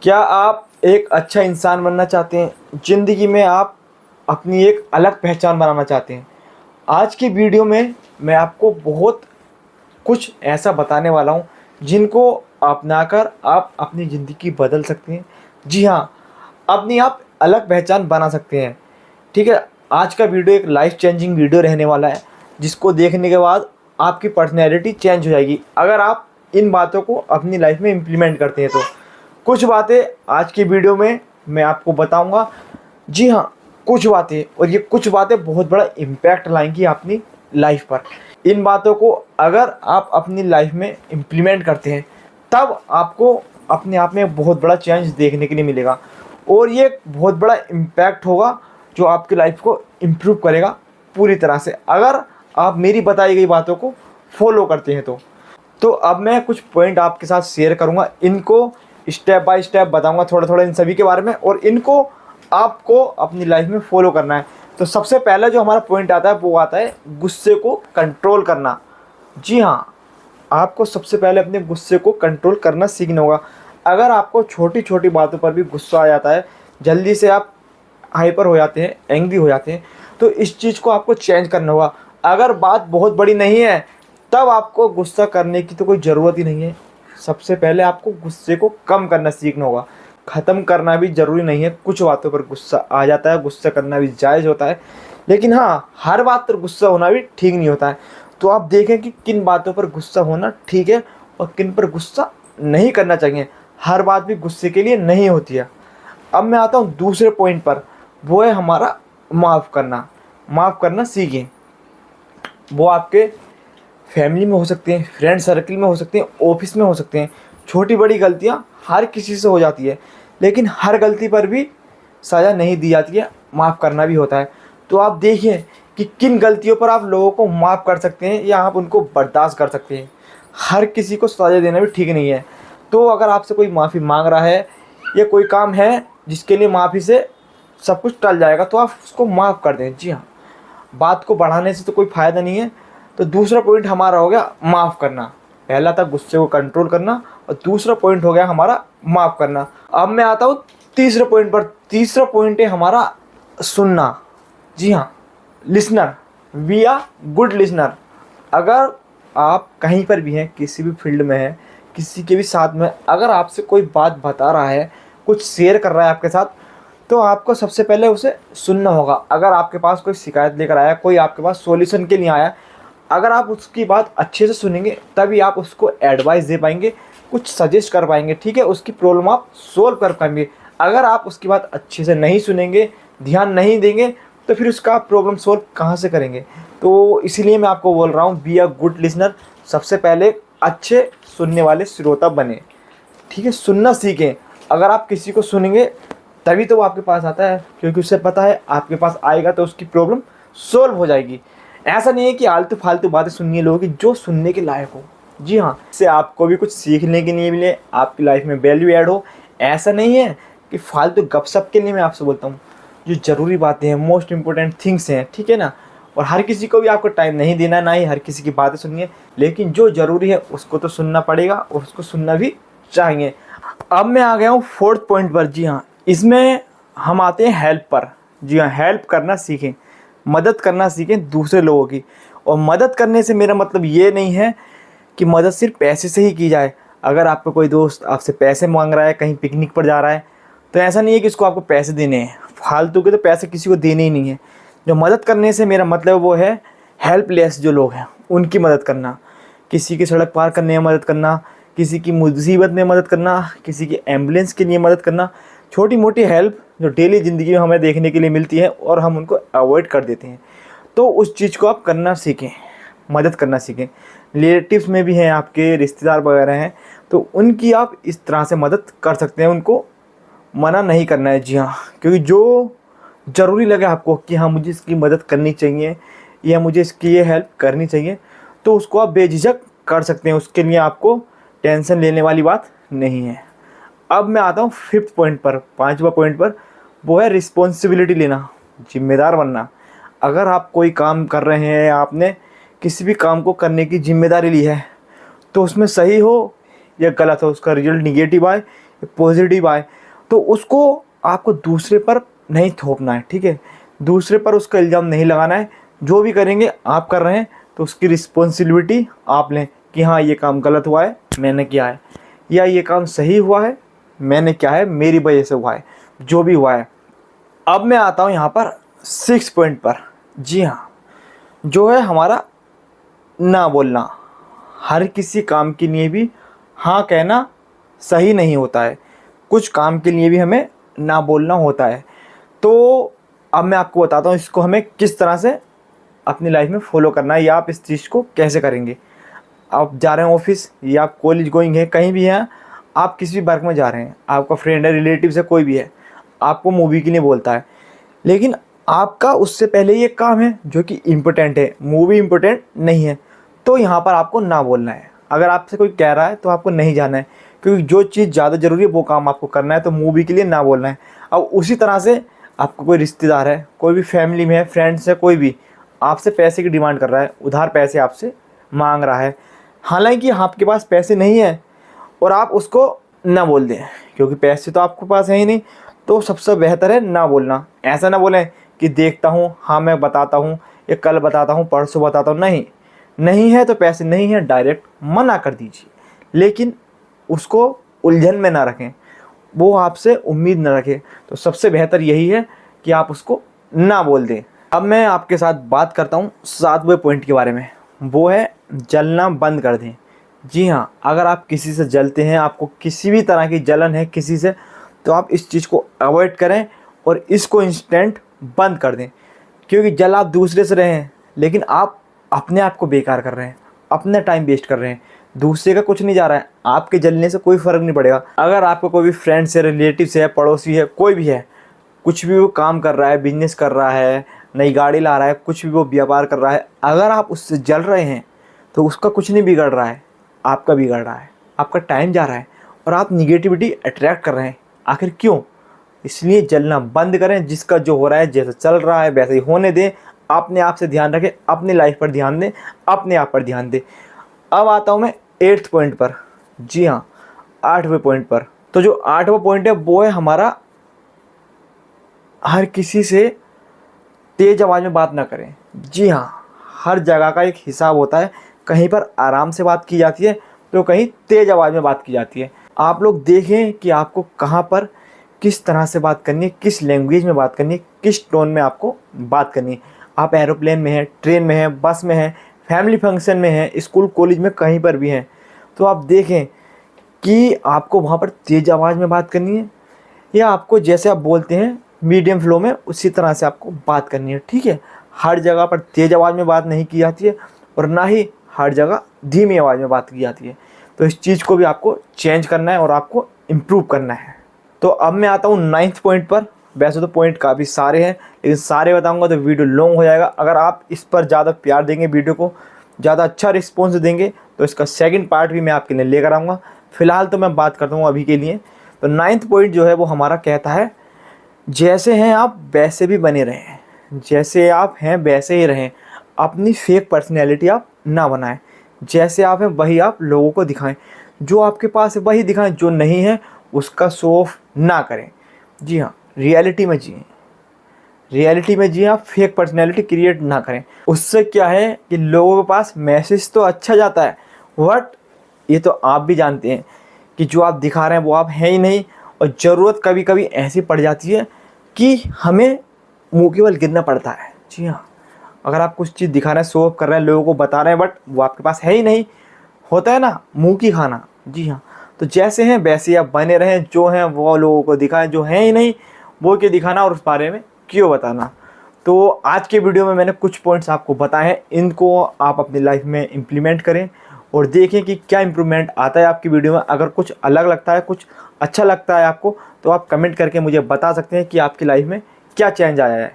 क्या आप एक अच्छा इंसान बनना चाहते हैं? ज़िंदगी में आप अपनी एक अलग पहचान बनाना चाहते हैं? आज की वीडियो में मैं आपको बहुत कुछ ऐसा बताने वाला हूँ जिनको अपनाकर आप अपनी ज़िंदगी बदल सकते हैं। जी हाँ, अपनी आप अलग पहचान बना सकते हैं। ठीक है, आज का वीडियो एक लाइफ चेंजिंग वीडियो रहने वाला है, जिसको देखने के बाद आपकी पर्सनैलिटी चेंज हो जाएगी अगर आप इन बातों को अपनी लाइफ में इम्प्लीमेंट करते हैं तो। कुछ बातें आज की वीडियो में मैं आपको बताऊंगा। जी हाँ, कुछ बातें, और ये कुछ बातें बहुत बड़ा इम्पैक्ट लाएंगी अपनी लाइफ पर। इन बातों को अगर आप अपनी लाइफ में इम्प्लीमेंट करते हैं तब आपको अपने आप में बहुत बड़ा चेंज देखने के लिए मिलेगा, और ये एक बहुत बड़ा इम्पैक्ट होगा जो आपकी लाइफ को इम्प्रूव करेगा पूरी तरह से, अगर आप मेरी बताई गई बातों को फॉलो करते हैं तो अब मैं कुछ पॉइंट आपके साथ शेयर करूंगा। इनको स्टेप बाय स्टेप बताऊंगा थोड़ा थोड़ा इन सभी के बारे में, और इनको आपको अपनी लाइफ में फॉलो करना है। तो सबसे पहला जो हमारा पॉइंट आता है वो आता है गुस्से को कंट्रोल करना। जी हाँ, आपको सबसे पहले अपने गुस्से को कंट्रोल करना सीखना होगा। अगर आपको छोटी छोटी बातों पर भी गुस्सा आ जाता है, जल्दी से आप हाइपर हो जाते हैं, एंग्री हो जाते हैं, तो इस चीज़ को आपको चेंज करना होगा। अगर बात बहुत बड़ी नहीं है तब आपको गुस्सा करने की तो कोई ज़रूरत ही नहीं है। सबसे पहले आपको गुस्से को कम करना सीखना होगा। ख़त्म करना भी ज़रूरी नहीं है, कुछ बातों पर गुस्सा आ जाता है, गुस्सा करना भी जायज़ होता है, लेकिन हाँ, हर बात पर गुस्सा होना भी ठीक नहीं होता है। तो आप देखें कि किन बातों पर गुस्सा होना ठीक है और किन पर गुस्सा नहीं करना चाहिए। हर बात भी गुस्से के लिए नहीं होती है। अब मैं आता हूँ दूसरे पॉइंट पर, वो है हमारा माफ़ करना। माफ़ करना सीखें। वो आपके फैमिली में हो सकते हैं, फ्रेंड सर्कल में हो सकते हैं, ऑफिस में हो सकते हैं। छोटी बड़ी गलतियाँ हर किसी से हो जाती है, लेकिन हर गलती पर भी सज़ा नहीं दी जाती है, माफ़ करना भी होता है। तो आप देखिए कि किन गलतियों पर आप लोगों को माफ़ कर सकते हैं या आप उनको बर्दाश्त कर सकते हैं। हर किसी को सज़ा देना भी ठीक नहीं है। तो अगर आपसे कोई माफ़ी मांग रहा है या कोई काम है जिसके लिए माफ़ी से सब कुछ टल जाएगा, तो आप उसको माफ़ कर दें। जी हाँ, बात को बढ़ाने से तो कोई फ़ायदा नहीं है। तो दूसरा पॉइंट हमारा हो गया माफ़ करना। पहला था गुस्से को कंट्रोल करना, और दूसरा पॉइंट हो गया हमारा माफ़ करना। अब मैं आता हूँ तीसरे पॉइंट पर। तीसरा पॉइंट है हमारा सुनना। जी हाँ, listener, we are good listener. अगर आप कहीं पर भी हैं, किसी भी फील्ड में हैं, किसी के भी साथ में, अगर आपसे कोई बात बता रहा है, कुछ शेयर कर रहा है आपके साथ, तो आपको सबसे पहले उसे सुनना होगा। अगर आपके पास कोई शिकायत लेकर आया, कोई आपके पास सॉल्यूशन के लिए आया, अगर आप उसकी बात अच्छे से सुनेंगे तभी आप उसको एडवाइस दे पाएंगे, कुछ सजेस्ट कर पाएंगे। ठीक है, उसकी प्रॉब्लम आप सोल्व कर पाएंगे। अगर आप उसकी बात अच्छे से नहीं सुनेंगे, ध्यान नहीं देंगे, तो फिर उसका प्रॉब्लम सोल्व कहाँ से करेंगे। तो इसीलिए मैं आपको बोल रहा हूँ, बी अ गुड लिसनर। सबसे पहले अच्छे सुनने वाले श्रोता बने। ठीक है, सुनना सीखें। अगर आप किसी को सुनेंगे तभी तो वो आपके पास आता है, क्योंकि उसे पता है आपके पास आएगा तो उसकी प्रॉब्लम सोल्व हो जाएगी। ऐसा नहीं है कि आलतू फालतू बातें सुननी है लोगों की, जो सुनने के लायक हो। जी हाँ, इससे आपको भी कुछ सीखने के लिए मिले, आपकी लाइफ में वैल्यू ऐड हो। ऐसा नहीं है कि फालतू गपशप के लिए मैं आपसे बोलता हूँ। जो ज़रूरी बातें हैं, मोस्ट इंपॉर्टेंट थिंग्स हैं, ठीक है ना। और हर किसी को भी आपको टाइम नहीं देना, ना ही हर किसी की बातें सुननी है, लेकिन जो ज़रूरी है उसको तो सुनना पड़ेगा, और उसको सुनना भी चाहिए। अब मैं आ गया हूँ फोर्थ पॉइंट पर। जी हाँ, इसमें हम आते हैं हेल्प पर। जी हाँ, हेल्प करना सीखें, मदद करना सीखें दूसरे लोगों की। और मदद करने से मेरा मतलब ये नहीं है कि मदद सिर्फ पैसे से ही की जाए। अगर आपका कोई दोस्त आपसे पैसे मांग रहा है, कहीं पिकनिक पर जा रहा है, तो ऐसा नहीं है कि उसको आपको पैसे देने हैं। फालतू के तो पैसे किसी को देने ही नहीं है। जो मदद करने से मेरा मतलब वो है हेल्पलेस जो लोग हैं उनकी मदद करना। किसी की सड़क पार करने में मदद करना, किसी की मुसीबत में मदद करना, किसी की एम्बुलेंस के लिए मदद करना। छोटी मोटी हेल्प जो डेली ज़िंदगी में हमें देखने के लिए मिलती है और हम उनको अवॉइड कर देते हैं, तो उस चीज़ को आप करना सीखें, मदद करना सीखें। रिलेटिव्स में भी हैं, आपके रिश्तेदार वगैरह हैं, तो उनकी आप इस तरह से मदद कर सकते हैं। उनको मना नहीं करना है। जी हाँ, क्योंकि जो ज़रूरी लगे आपको कि हाँ मुझे इसकी मदद करनी चाहिए या मुझे इसकी ये हेल्प करनी चाहिए, तो उसको आप बेझिझक कर सकते हैं। उसके लिए आपको टेंशन लेने वाली बात नहीं है। अब मैं आता हूँ फिफ्थ पॉइंट पर, पांचवा पॉइंट पर। वो है रिस्पॉन्सिबिलिटी लेना, जिम्मेदार बनना। अगर आप कोई काम कर रहे हैं, आपने किसी भी काम को करने की जिम्मेदारी ली है, तो उसमें सही हो या गलत हो, उसका रिजल्ट निगेटिव आए पॉजिटिव आए, तो उसको आपको दूसरे पर नहीं थोपना है, ठीक है। दूसरे पर उसका इल्ज़ाम नहीं लगाना है। जो भी करेंगे आप कर रहे हैं तो उसकी रिस्पॉन्सिबिलिटी आप लें कि हाँ ये काम गलत हुआ है, मैंने किया है, या ये काम सही हुआ है, मैंने क्या है, मेरी वजह से हुआ है, जो भी हुआ है। अब मैं आता हूँ यहाँ पर 6 पॉइंट पर। जी हाँ, जो है हमारा ना बोलना। हर किसी काम के लिए भी हाँ कहना सही नहीं होता है, कुछ काम के लिए भी हमें ना बोलना होता है। तो अब मैं आपको बताता हूँ इसको हमें किस तरह से अपनी लाइफ में फॉलो करना है, या आप इस चीज़ को कैसे करेंगे। आप जा रहे हैं ऑफिस, या आप कॉलेज गोइंग है, कहीं भी हैं, आप किसी भी वर्क में जा रहे हैं, आपका फ्रेंड है, रिलेटिव है, कोई भी है, आपको मूवी के लिए बोलता है, लेकिन आपका उससे पहले ये काम है जो कि इम्पोर्टेंट है, मूवी इम्पोर्टेंट नहीं है, तो यहाँ पर आपको ना बोलना है। अगर आपसे कोई कह रहा है तो आपको नहीं जाना है, क्योंकि जो चीज़ ज़्यादा ज़रूरी है वो काम आपको करना है, तो मूवी के लिए ना बोलना है। अब उसी तरह से आपको कोई रिश्तेदार है, कोई भी फैमिली में है, फ्रेंड्स है, कोई भी आपसे पैसे की डिमांड कर रहा है, उधार पैसे आपसे मांग रहा है, हालांकि आपके पास पैसे नहीं है, और आप उसको ना बोल दें क्योंकि पैसे तो आपके पास है ही नहीं, तो सबसे बेहतर है ना बोलना। ऐसा ना बोलें कि देखता हूँ, हाँ मैं बताता हूँ, या कल बताता हूँ, परसों बताता हूँ। नहीं, नहीं है तो पैसे नहीं है, डायरेक्ट मना कर दीजिए, लेकिन उसको उलझन में ना रखें, वो आपसे उम्मीद ना रखें। तो सबसे बेहतर यही है कि आप उसको ना बोल दें। अब मैं आपके साथ बात करता हूँ 7वें पॉइंट के बारे में, वो है जलना बंद कर दें। जी हाँ, अगर आप किसी से जलते हैं, आपको किसी भी तरह की जलन है किसी से, तो आप इस चीज़ को अवॉइड करें और इसको इंस्टेंट बंद कर दें। क्योंकि जल आप दूसरे से रहे हैं, लेकिन आप अपने आप को बेकार कर रहे हैं, अपना टाइम वेस्ट कर रहे हैं, दूसरे का कुछ नहीं जा रहा है, आपके जलने से कोई फ़र्क नहीं पड़ेगा। अगर आपका कोई भी फ्रेंड्स है, रिलेटिव्स है, पड़ोसी है, कोई भी है, कुछ भी वो काम कर रहा है, बिजनेस कर रहा है, नई गाड़ी ला रहा है, कुछ भी वो व्यापार कर रहा है, अगर आप उससे जल रहे हैं तो उसका कुछ नहीं बिगड़ रहा है, आपका बिगड़ रहा है, आपका टाइम जा रहा है और आप निगेटिविटी अट्रैक्ट कर रहे हैं। आखिर क्यों? इसलिए जलना बंद करें। जिसका जो हो रहा है, जैसा चल रहा है वैसे ही होने दें, अपने आप से ध्यान रखें, अपनी लाइफ पर ध्यान दें, अपने आप पर ध्यान दें। अब आता हूँ मैं 8th पॉइंट पर। जी हाँ, 8वें पॉइंट पर। तो जो 8वां पॉइंट है वो है हमारा, हर किसी से तेज़ आवाज़ में बात ना करें। जी हाँ, हर जगह का एक हिसाब होता है, कहीं पर आराम से बात की जाती है तो कहीं तेज़ आवाज़ में बात की जाती है। आप लोग देखें कि आपको कहाँ पर किस तरह से बात करनी है, किस लैंग्वेज में बात करनी है, किस टोन में आपको बात करनी है। आप एरोप्लेन में हैं, ट्रेन में हैं, बस में हैं, फैमिली फंक्शन में हैं, स्कूल कॉलेज में कहीं पर भी हैं, तो आप देखें कि आपको वहाँ पर तेज़ आवाज़ में बात करनी है, या आपको जैसे आप बोलते हैं मीडियम फ्लो में उसी तरह से आपको बात करनी है। ठीक है, हर जगह पर तेज़ आवाज़ में बात नहीं की जाती है और ना ही हर जगह धीमी आवाज़ में बात की जाती है। तो इस चीज़ को भी आपको चेंज करना है और आपको इम्प्रूव करना है। तो अब मैं आता हूँ 9th पॉइंट पर। वैसे तो पॉइंट काफ़ी सारे हैं, लेकिन सारे बताऊँगा तो वीडियो लॉन्ग हो जाएगा। अगर आप इस पर ज़्यादा प्यार देंगे, वीडियो को ज़्यादा अच्छा रिस्पॉन्स देंगे, तो इसका सेकंड पार्ट भी मैं आपके लिए लेकर आऊँगा। फ़िलहाल तो मैं बात करता हूँ अभी के लिए। तो 9th पॉइंट जो है वो हमारा कहता है, जैसे हैं आप वैसे भी बने रहें, जैसे आप हैं वैसे ही रहें। अपनी फेक पर्सनैलिटी आप ना बनाएं, जैसे आप हैं वही आप लोगों को दिखाएं, जो आपके पास है वही दिखाएं, जो नहीं है उसका शो ऑफ ना करें। जी हाँ, रियलिटी में जिएं, रियलिटी में जिएं, आप फेक पर्सनैलिटी क्रिएट ना करें। उससे क्या है कि लोगों के पास मैसेज तो अच्छा जाता है, बट ये तो आप भी जानते हैं कि जो आप दिखा रहे हैं वो आप हैं ही नहीं। और ज़रूरत कभी कभी ऐसी पड़ जाती है कि हमें मुँह के बल गिरना पड़ता है। जी हाँ, अगर आप कुछ चीज़ दिखा रहे हैं, शो ऑफ कर रहे हैं, लोगों को बता रहे हैं, बट वो आपके पास है ही नहीं, होता है ना मुँह की खाना। जी हाँ, तो जैसे हैं वैसे ही आप बने रहें, जो हैं वो लोगों को दिखाएं, जो हैं ही नहीं वो क्यों दिखाना और उस बारे में क्यों बताना। तो आज के वीडियो में मैंने कुछ पॉइंट्स आपको बताए हैं, इनको आप अपनी लाइफ में इम्प्लीमेंट करें और देखें कि क्या इम्प्रूवमेंट आता है आपकी वीडियो में। अगर कुछ अलग लगता है, कुछ अच्छा लगता है आपको, तो आप कमेंट करके मुझे बता सकते हैं कि आपकी लाइफ में क्या चेंज आया है।